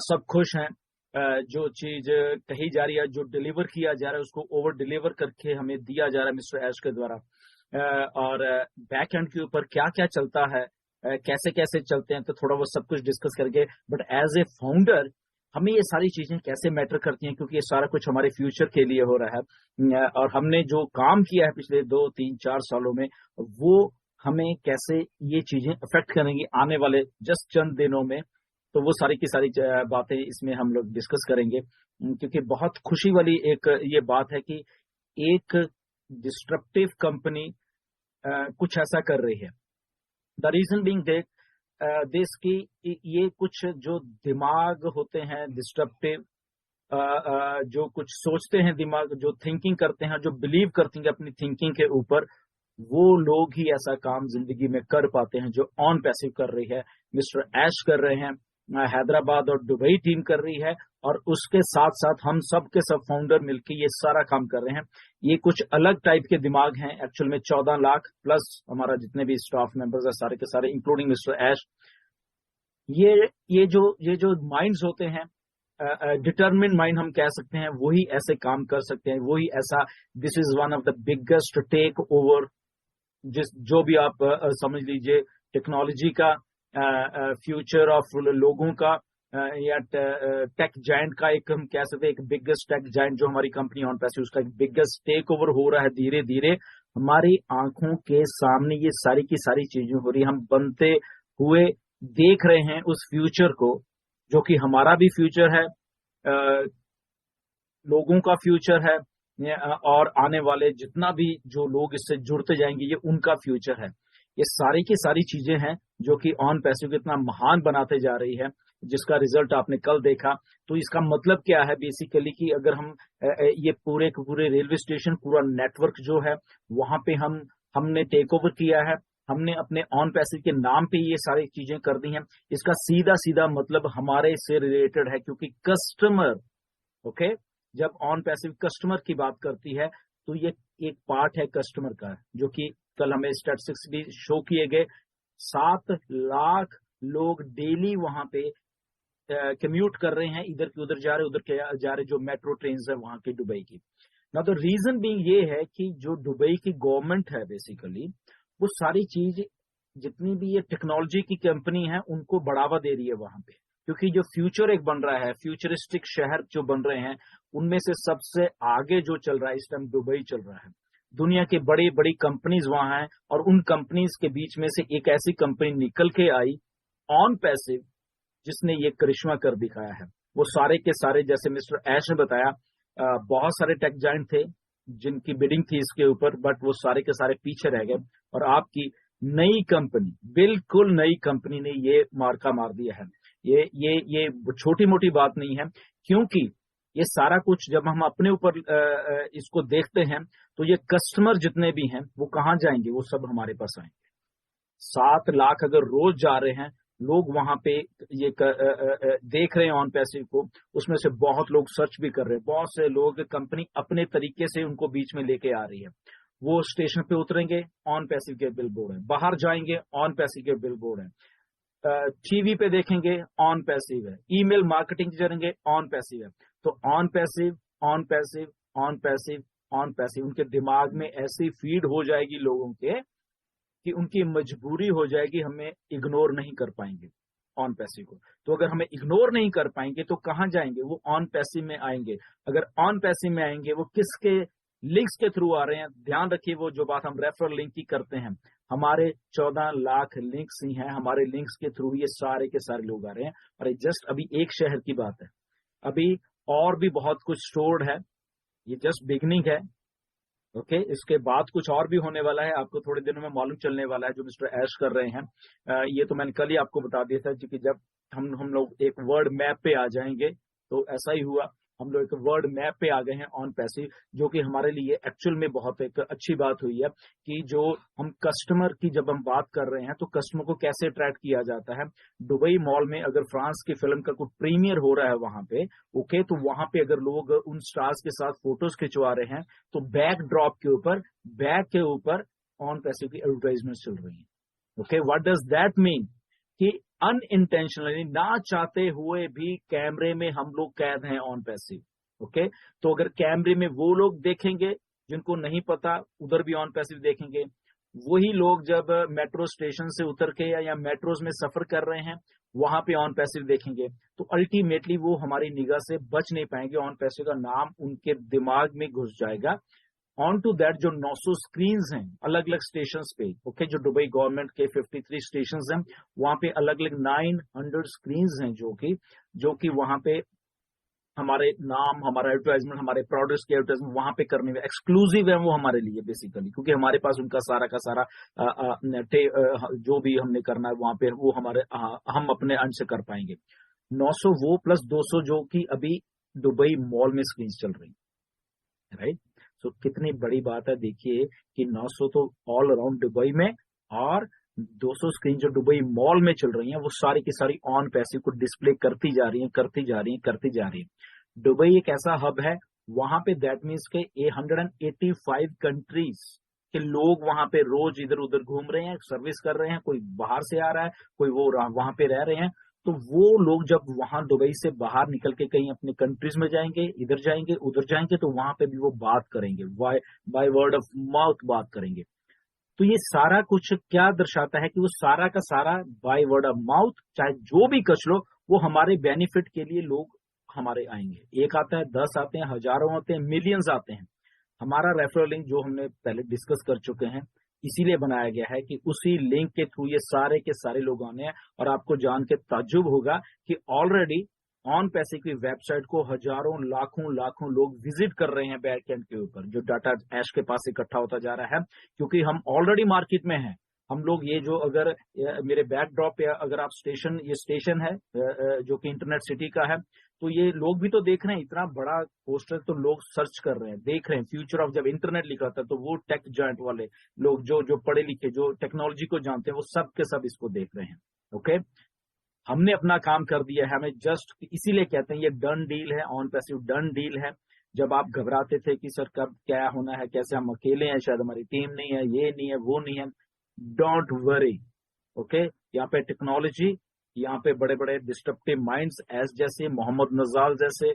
सब खुश हैं। जो चीज कही जा रही है, जो डिलीवर किया जा रहा है, उसको ओवर डिलीवर करके हमें दिया जा रहा है मिस्टर ऐश के द्वारा। और बैक एंड के ऊपर क्या क्या चलता है, कैसे कैसे चलते हैं, तो थोड़ा वो सब कुछ डिस्कस करके। बट एज ए फाउंडर हमें ये सारी चीजें कैसे मैटर करती हैं, क्योंकि ये सारा कुछ हमारे फ्यूचर के लिए हो रहा है। और हमने जो काम किया है पिछले 2 3 4 सालों में, वो हमें कैसे ये चीजें अफेक्ट करेंगी आने वाले जस्ट चंद दिनों में। तो वो सारी की सारी बातें इसमें हम लोग डिस्कस करेंगे। क्योंकि बहुत खुशी वाली एक ये बात है कि एक डिस्ट्रप्टिव कंपनी कुछ ऐसा कर रही है। The reason being that this की ये कुछ जो दिमाग होते हैं डिस्ट्रप्टिव, जो कुछ सोचते हैं दिमाग, जो थिंकिंग करते हैं, जो बिलीव करते हैं अपनी थिंकिंग के ऊपर, वो लोग ही ऐसा काम जिंदगी में कर पाते हैं जो ऑन पैसिव कर रही है। मिस्टर ऐश कर रहे हैं, हैदराबाद और दुबई टीम कर रही है, और उसके साथ साथ हम सब के सब फाउंडर मिलकर ये सारा काम कर रहे हैं। ये कुछ अलग टाइप के दिमाग हैं। एक्चुअल में 14 लाख प्लस हमारा जितने भी स्टाफ मेंबर्स है सारे के सारे, इंक्लूडिंग मिस्टर ऐश। ये जो माइंड्स होते हैं, डिटरमिन्ड माइंड हम कह सकते हैं, वही ऐसे काम कर सकते हैं, वही ऐसा। This is one of the biggest take over, जो भी आप समझ लीजिए, टेक्नोलॉजी का, फ्यूचर ऑफ लोगों का, या टेक जायंट का, एक हम कह सकते हैं एक बिगेस्ट टेक जायंट जो हमारी कंपनी ऑन पैसिव, उसका एक बिगेस्ट टेक ओवर हो रहा है। धीरे धीरे हमारी आंखों के सामने ये सारी की सारी चीजें हो रही है। हम बनते हुए देख रहे हैं उस फ्यूचर को, जो कि हमारा भी फ्यूचर है, लोगों का फ्यूचर है, और आने वाले जितना भी जो लोग इससे जुड़ते जाएंगे, ये उनका फ्यूचर है। ये सारी की सारी चीजें हैं जो कि ऑन पैसिव को इतना महान बनाते जा रही है, जिसका रिजल्ट आपने कल देखा। तो इसका मतलब क्या है बेसिकली, कि अगर हम ये पूरे के पूरे रेलवे स्टेशन, पूरा नेटवर्क जो है, वहां पे हमने टेक ओवर किया है, हमने अपने ऑन पैसिव के नाम पे ये सारी चीजें कर दी हैं। इसका सीधा सीधा मतलब हमारे से रिलेटेड है, क्योंकि कस्टमर, ओके, जब ऑन पैसिव कस्टमर की बात करती है, तो ये एक पार्ट है कस्टमर का, जो कि कल हमें स्टैटिस्टिक्स भी शो किए गए। 7 लाख लोग डेली वहां पे कम्यूट कर रहे हैं, इधर के उधर जा रहे, उधर के जा रहे, जो मेट्रो ट्रेन है वहां की दुबई की। ना तो रीजन भी ये है कि जो दुबई की गवर्नमेंट है बेसिकली, वो सारी चीज, जितनी भी ये टेक्नोलॉजी की कंपनी है, उनको बढ़ावा दे रही है वहां पे। क्योंकि जो फ्यूचर एक बन रहा है, फ्यूचरिस्टिक शहर जो बन रहे हैं, उनमें से सबसे आगे जो चल रहा है इस टाइम दुबई चल रहा है। दुनिया की बड़ी बड़ी कंपनीज वहां हैं, और उन कंपनीज के बीच में से एक ऐसी कंपनी निकल के आई, ऑन पैसिव, जिसने ये करिश्मा कर दिखाया है। वो सारे के सारे, जैसे मिस्टर ऐश ने बताया, बहुत सारे टेक जायंट थे जिनकी बिडिंग थी इसके ऊपर, बट वो सारे के सारे पीछे रह गए। और आपकी नई कंपनी, बिल्कुल नई कंपनी ने ये मार्का मार दिया है। ये छोटी मोटी बात नहीं है, क्योंकि ये सारा कुछ जब हम अपने ऊपर इसको देखते हैं, तो ये कस्टमर जितने भी हैं वो कहाँ जाएंगे, वो सब हमारे पास आएंगे। 7 लाख अगर रोज जा रहे हैं लोग वहां पे, ये देख रहे हैं ऑन पैसिव को, उसमें से बहुत लोग सर्च भी कर रहे हैं। बहुत से लोग, कंपनी अपने तरीके से उनको बीच में लेके आ रही है। वो स्टेशन पे उतरेंगे, ऑन पैसिव के बिल बोर्ड है, बाहर जाएंगे, ऑन पैसिव के बिल बोर्ड है, टीवी पे देखेंगे, ऑन पैसिव है, ईमेल मार्केटिंग करेंगे, ऑन पैसिव है। तो on passive, on passive, on passive, on passive, उनके दिमाग में ऐसी फीड हो जाएगी लोगों के, कि उनकी मजबूरी हो जाएगी, हमें इग्नोर नहीं कर पाएंगे ऑन पैसिव को। तो अगर हमें इग्नोर नहीं कर पाएंगे तो कहां जाएंगे, वो ऑन पैसिव में आएंगे। अगर ऑन पैसिव में आएंगे, वो किसके लिंक्स के थ्रू आ रहे हैं, ध्यान रखिए, वो जो बात हम रेफरल लिंक की करते हैं, हमारे 14 लाख लिंक्स ही हैं, हमारे लिंक्स के थ्रू ये सारे के सारे लोग आ रहे हैं। और जस्ट अभी एक शहर की बात है, अभी और भी बहुत कुछ स्टोर्ड है, ये जस्ट बिगनिंग है। ओके, इसके बाद कुछ और भी होने वाला है, आपको थोड़े दिनों में मालूम चलने वाला है, जो मिस्टर ऐश कर रहे हैं। ये तो मैंने कल ही आपको बता दिया था, क्योंकि जब हम लोग एक वर्ड मैप पे आ जाएंगे, तो ऐसा ही हुआ, हम लोग एक वर्ड मैप पे आ गए हैं ऑन पैसिव, जो कि हमारे लिए एक्चुअल में बहुत एक अच्छी बात हुई है, कि जो हम कस्टमर की जब हम बात कर रहे हैं, तो कस्टमर को कैसे अट्रैक्ट किया जाता है। दुबई मॉल में अगर फ्रांस की फिल्म का कोई प्रीमियर हो रहा है वहां पे, ओके, तो वहां पे अगर लोग उन स्टार्स के साथ फोटोज खिंचवा रहे हैं, तो बैक ड्रॉप के ऊपर, बैक के ऊपर ऑन पैसिव की एडवर्टाइजमेंट चल रही है। Okay, what does that mean, कि अनइंटेंशनली, ना चाहते हुए भी कैमरे में हम लोग कैद हैं ऑन पैसिव। ओके, तो अगर कैमरे में वो लोग देखेंगे जिनको नहीं पता, उधर भी ऑन पैसिव देखेंगे। वही लोग जब मेट्रो स्टेशन से उतर के या मेट्रोज में सफर कर रहे हैं, वहां पे ऑन पैसिव देखेंगे, तो अल्टीमेटली वो हमारी निगाह से बच नहीं पाएंगे। ऑन पैसिव का नाम उनके दिमाग में घुस जाएगा। ऑन टू दैट जो 900 स्क्रीन हैं अलग अलग स्टेशन पे, ओके, जो दुबई गवर्नमेंट के 53 स्टेशन हैं, वहां पे अलग अलग 900 स्क्रीन हैं जो कि वहां पे हमारे नाम, हमारा एडवर्टाइजमेंट, हमारे प्रोडक्ट्स के एडवर्टाइजमेंट वहां पे करने में एक्सक्लूसिव है वो हमारे लिए बेसिकली, क्योंकि हमारे पास उनका सारा का सारा जो भी हमने करना है वहां पे वो हम अपने अंश से कर पाएंगे। 900 वो प्लस 200 जो कि अभी दुबई मॉल में स्क्रीन चल रही है, राइट। तो कितनी बड़ी बात है, देखिए कि 900 तो ऑल अराउंड दुबई में, और 200 स्क्रीन जो दुबई मॉल में चल रही हैं वो सारी की सारी ऑन पैसिव को डिस्प्ले करती जा रही हैं। दुबई एक ऐसा हब है, वहां पे दैट मीन्स के 185 कंट्रीज के लोग वहां पे रोज इधर उधर घूम रहे हैं, सर्विस कर रहे हैं, कोई बाहर से आ रहा है, कोई वो वहां पे रह रहे हैं। तो वो लोग जब वहां दुबई से बाहर निकल के कहीं अपने कंट्रीज में जाएंगे, इधर जाएंगे उधर जाएंगे, तो वहां पे भी वो बात करेंगे, बाय वर्ड ऑफ माउथ बात करेंगे। तो ये सारा कुछ क्या दर्शाता है कि वो सारा का सारा बाय वर्ड ऑफ माउथ, चाहे जो भी कच लो, वो हमारे बेनिफिट के लिए लोग हमारे आएंगे। एक आता है, 10 आते हैं, हजारों आते हैं, मिलियंस आते हैं। हमारा रेफरल लिंक जो हमने पहले डिस्कस कर चुके हैं, इसीलिए बनाया गया है कि उसी लिंक के थ्रू ये सारे के सारे लोग आने हैं। और आपको जान के ताज्जुब होगा कि ऑलरेडी ऑन पैसे की वेबसाइट को हजारों लाखों लोग विजिट कर रहे हैं बैकएंड के ऊपर, जो डाटा ऐश के पास इकट्ठा होता जा रहा है, क्योंकि हम ऑलरेडी मार्केट में हैं। हम लोग ये जो अगर मेरे बैकड्रॉप पे अगर आप ये स्टेशन है जो कि इंटरनेट सिटी का है, तो ये लोग भी तो देख रहे हैं, इतना बड़ा पोस्टर तो लोग सर्च कर रहे हैं, देख रहे हैं। फ्यूचर ऑफ जब इंटरनेट लिखा था तो वो टेक जॉइंट वाले लोग जो पढ़े लिखे, जो टेक्नोलॉजी को जानते हैं, वो सब के सब इसको देख रहे हैं। ओके, हमने अपना काम कर दिया है, हमें जस्ट इसीलिए कहते हैं ये डन डील है, ऑन पैसिव डन डील है। जब आप घबराते थे कि सर कब क्या होना है, कैसे, हम अकेले हैं, शायद हमारी टीम नहीं है, ये नहीं है, वो नहीं है, डोंट वरी। ओके, यहाँ पे टेक्नोलॉजी, यहाँ पे बड़े बड़े डिस्ट्रप्टिव माइंड्स जैसे मोहम्मद नजाल जैसे,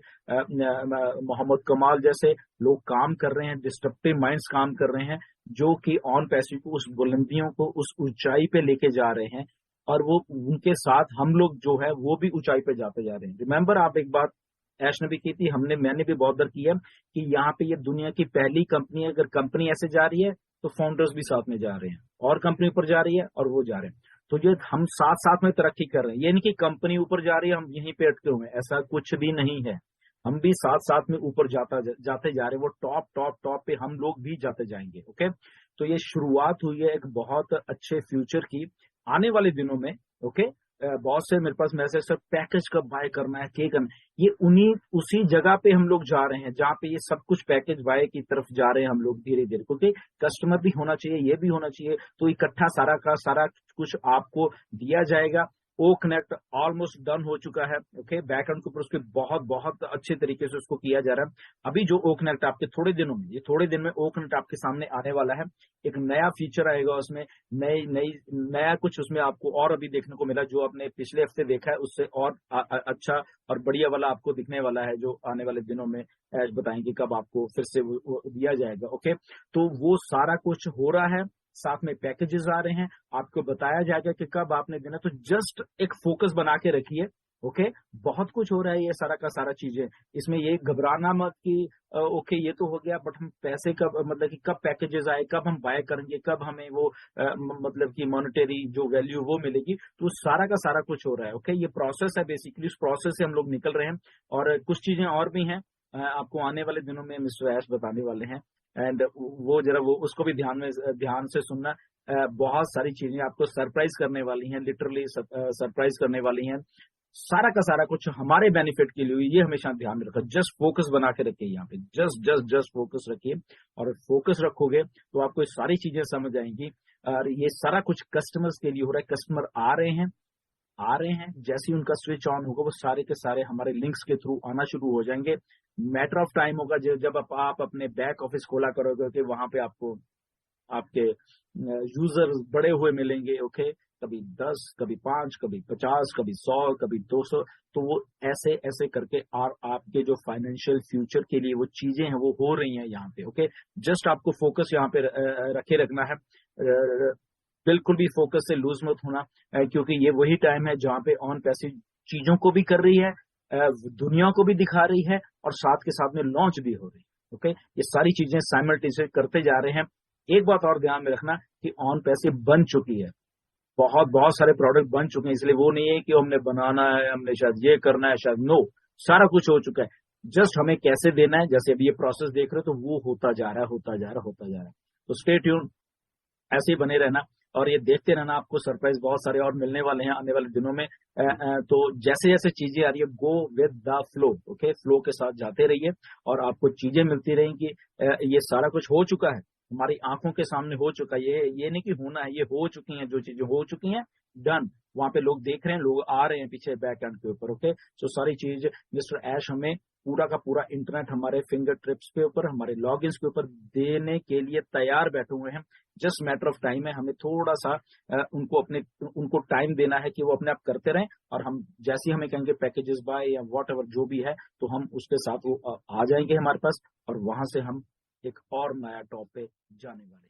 मोहम्मद कमाल जैसे लोग काम कर रहे हैं, डिस्ट्रप्टिव माइंड्स काम कर रहे हैं, जो कि ऑन पैसिव को उस बुलंदियों को, उस ऊंचाई पे लेके जा रहे हैं। और वो उनके साथ हम लोग जो है वो भी ऊंचाई पे जाते जा रहे हैं। रिमेंबर, आप एक बात ऐश ने भी की थी, मैंने भी बहुत बार की है, कि यहाँ पे ये दुनिया की पहली कंपनी है। अगर कंपनी ऐसे जा रही है तो फाउंडर्स भी साथ में जा रहे हैं, और कंपनी ऊपर जा रही है और वो जा रहे हैं। तो ये हम साथ साथ में तरक्की कर रहे हैं, ये नहीं कि कंपनी ऊपर जा रही है हम यहीं पे अटके हुए हैं, ऐसा कुछ भी नहीं है। हम भी साथ साथ में ऊपर जाते जा रहे हैं, वो टॉप टॉप टॉप पे हम लोग भी जाते जाएंगे। ओके, तो ये शुरुआत हुई है एक बहुत अच्छे फ्यूचर की आने वाले दिनों में। ओके, बहुत से मेरे पास मैसेज, सर पैकेज कब बाय करना है, क्या करना है, ये उसी जगह पे हम लोग जा रहे हैं जहाँ पे ये सब कुछ पैकेज बाय की तरफ जा रहे हैं हम लोग धीरे धीरे, क्योंकि कस्टमर भी होना चाहिए, ये भी होना चाहिए, तो इकट्ठा सारा का सारा कुछ आपको दिया जाएगा। ओ कनेक्ट ऑलमोस्ट डन हो चुका है। ओके, बैकएंड के ऊपर उसके बहुत बहुत अच्छे तरीके से उसको किया जा रहा है। अभी जो ओ कनेक्ट आपके थोड़े दिनों में, ये थोड़े दिन में ओ कनेक्ट आपके सामने आने वाला है। एक नया फीचर आएगा उसमें, नया कुछ उसमें आपको और अभी देखने को मिला, जो आपने पिछले हफ्ते देखा है उससे और अच्छा और बढ़िया वाला आपको दिखने वाला है, जो आने वाले दिनों में ऐश बताएंगे कब आपको फिर से वो दिया जाएगा। ओके, तो वो सारा कुछ हो रहा है, साथ में पैकेजेस आ रहे हैं, आपको बताया जाएगा कि कब आपने देना। तो जस्ट एक फोकस बना के रखिए। ओके, बहुत कुछ हो रहा है, ये सारा का सारा चीजें, इसमें ये घबराना मत कि ओके ये तो हो गया, बट हम पैसे कब, मतलब कि कब पैकेजेस आए, कब हम बाय करेंगे, कब हमें वो मतलब कि मॉनेटरी जो वैल्यू वो मिलेगी, तो सारा का सारा कुछ हो रहा है। ओके, ये प्रोसेस है बेसिकली, उस प्रोसेस से हम लोग निकल रहे हैं। और कुछ चीजें और भी हैं, आपको आने वाले दिनों में मिस्टर ऐश बताने वाले हैं, एंड वो जरा वो उसको भी ध्यान से सुनना। बहुत सारी चीजें आपको सरप्राइज करने वाली हैं, लिटरली सरप्राइज करने वाली हैं। सारा का सारा कुछ हमारे बेनिफिट के लिए, ये हमेशा ध्यान में रखो। जस्ट फोकस बना के रखिए यहाँ पे, जस्ट फोकस रखिए, और फोकस रखोगे तो आपको ये सारी चीजें समझ आएंगी। और ये सारा कुछ कस्टमर्स के लिए हो रहा है। कस्टमर आ रहे हैं, जैसे ही उनका स्विच ऑन होगा वो सारे के सारे हमारे लिंक्स के थ्रू आना शुरू हो जाएंगे। मैटर ऑफ टाइम होगा जब आप अपने बैक ऑफिस खोला करोगे कि वहां पे आपको आपके यूजर्स बड़े हुए मिलेंगे। ओके, कभी 10, कभी 5, कभी 50, कभी 100, कभी 200। तो वो ऐसे ऐसे करके और आपके जो फाइनेंशियल फ्यूचर के लिए वो चीजें हैं वो हो रही हैं यहाँ पे। ओके, जस्ट आपको फोकस यहाँ पे रखे रखना है। बिल्कुल भी फोकस से लूज मत होना, क्योंकि ये वही टाइम है जहाँ पे ऑन पैसिव चीजों को भी कर रही है, दुनिया को भी दिखा रही है, और साथ के साथ में लॉन्च भी हो रही है। ओके, ये सारी चीजें साइमल्टेनियसली करते जा रहे हैं। एक बात और ध्यान में रखना कि ऑन पैसिव बन चुकी है, बहुत बहुत सारे प्रोडक्ट बन चुके हैं, इसलिए वो नहीं है कि हमने बनाना है, हमने शायद ये करना है, शायद नो, सारा कुछ हो चुका है। जस्ट हमें कैसे देना है, जैसे अभी ये प्रोसेस देख रहे हो, तो वो होता जा रहा है, होता जा रहा है, होता जा रहा है। तो स्टे ट्यून, ऐसे ही बने रहना और ये देखते रहना, आपको सरप्राइज बहुत सारे और मिलने वाले हैं आने वाले दिनों में। तो जैसे जैसे चीजें आ रही है, go with the flow. Okay, flow के साथ जाते रहिए और आपको चीजें मिलती रहेंगी। ये सारा कुछ हो चुका है, हमारी आंखों के सामने हो चुका है। ये नहीं कि होना है, ये हो चुकी हैं, जो चीजें हो चुकी हैं, डन। वहां पे लोग देख रहे हैं, लोग आ रहे हैं पीछे बैक एंड के ऊपर। ओके, सो सारी चीज मिस्टर ऐश हमें पूरा का पूरा इंटरनेट हमारे फिंगर ट्रिप्स के ऊपर, हमारे लॉग के ऊपर देने के लिए तैयार बैठे हुए हैं। जस्ट मैटर ऑफ टाइम है, हमें थोड़ा सा उनको टाइम देना है कि वो अपने आप करते रहें, और हम जैसे ही हमें कहेंगे पैकेजेस बाय या वॉट एवर जो भी है, तो हम उसके साथ वो आ जाएंगे हमारे पास, और वहां से हम एक और नया टॉप पे जाने वाले हैं।